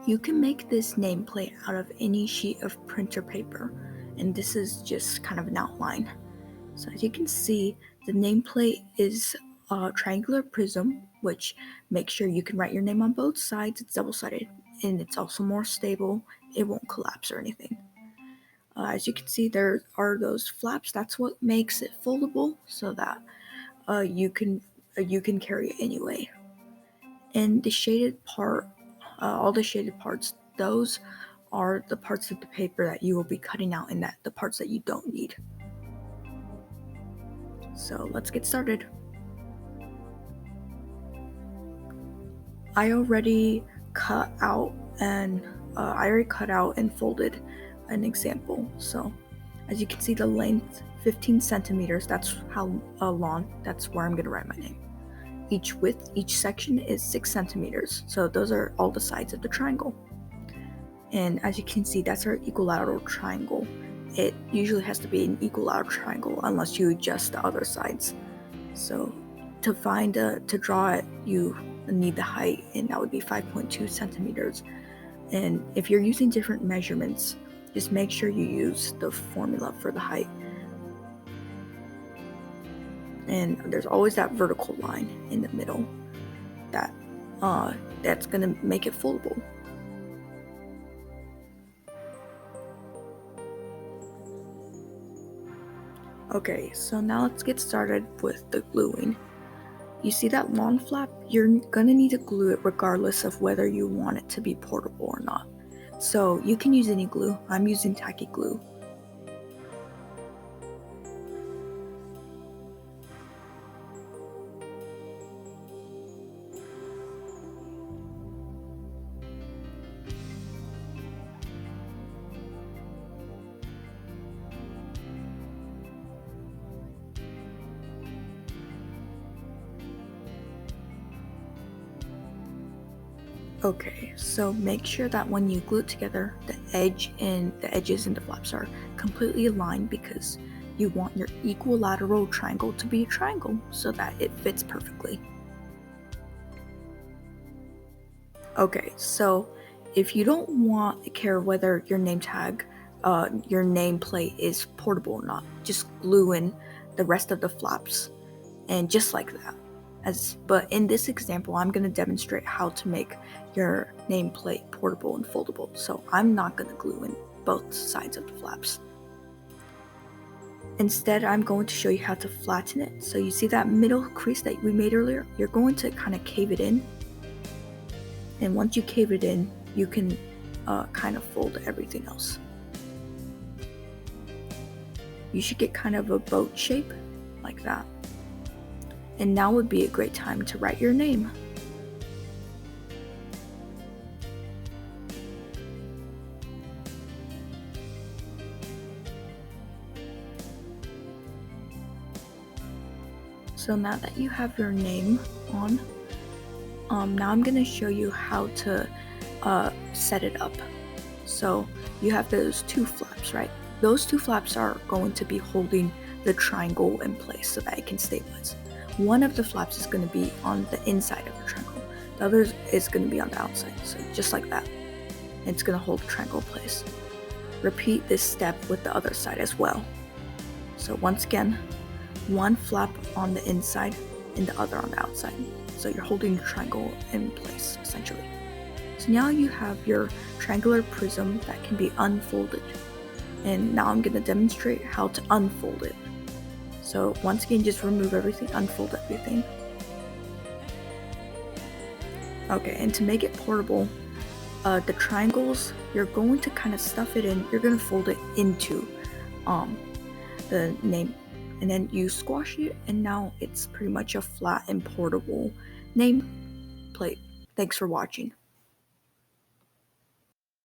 You can make this nameplate out of any sheet of printer paper, and this is just kind of an outline. So as you can see, the nameplate is a triangular prism, which makes sure you can write your name on both sides. It's double-sided, and it's also more stable. It won't collapse or anything. As you can see, there are those flaps. That's what makes it foldable, so that you can carry it anyway. And the shaded part, all the shaded parts, those are the parts of the paper that you will be cutting out, and the parts that you don't need. So let's get started. I already cut out and folded an example. So as you can see, the length 15 centimeters, that's how long, that's where I'm gonna write my name. Each section is 6 centimeters. So those are all the sides of the triangle. And as you can see, that's our equilateral triangle. It usually has to be an equilateral triangle unless you adjust the other sides. So to draw it, you need the height, and that would be 5.2 centimeters. And if you're using different measurements, just make sure you use the formula for the height. And there's always that vertical line in the middle that's gonna make it foldable. Okay, so now let's get started with the gluing. You see that long flap? You're gonna need to glue it regardless of whether you want it to be portable or not. So you can use any glue. I'm using tacky glue. Okay, so make sure that when you glue it together, the edges and the flaps are completely aligned, because you want your equilateral triangle to be a triangle so that it fits perfectly. Okay, so if you don't care whether your name tag, your nameplate is portable or not, just glue in the rest of the flaps, and just like that. But in this example, I'm going to demonstrate how to make your nameplate portable and foldable, so I'm not going to glue in both sides of the flaps. Instead, I'm going to show you how to flatten it. So you see that middle crease that we made earlier? You're going to kind of cave it in, and once you cave it in, you can kind of fold everything else. You should get kind of a boat shape like that. And now would be a great time to write your name. So now that you have your name on, now I'm going to show you how to set it up. So you have those two flaps, right? Those two flaps are going to be holding the triangle in place so that it can stabilize. One of the flaps is going to be on the inside of the triangle. The other is going to be on the outside. So just like that. It's going to hold the triangle in place. Repeat this step with the other side as well. So once again, one flap on the inside and the other on the outside. So you're holding the triangle in place, essentially. So now you have your triangular prism that can be unfolded. And now I'm going to demonstrate how to unfold it. So once again, just remove everything, unfold everything. Okay, and to make it portable, the triangles, you're going to kind of stuff it in. You're going to fold it into the name, and then you squash it, and now it's pretty much a flat and portable name plate. Thanks for watching.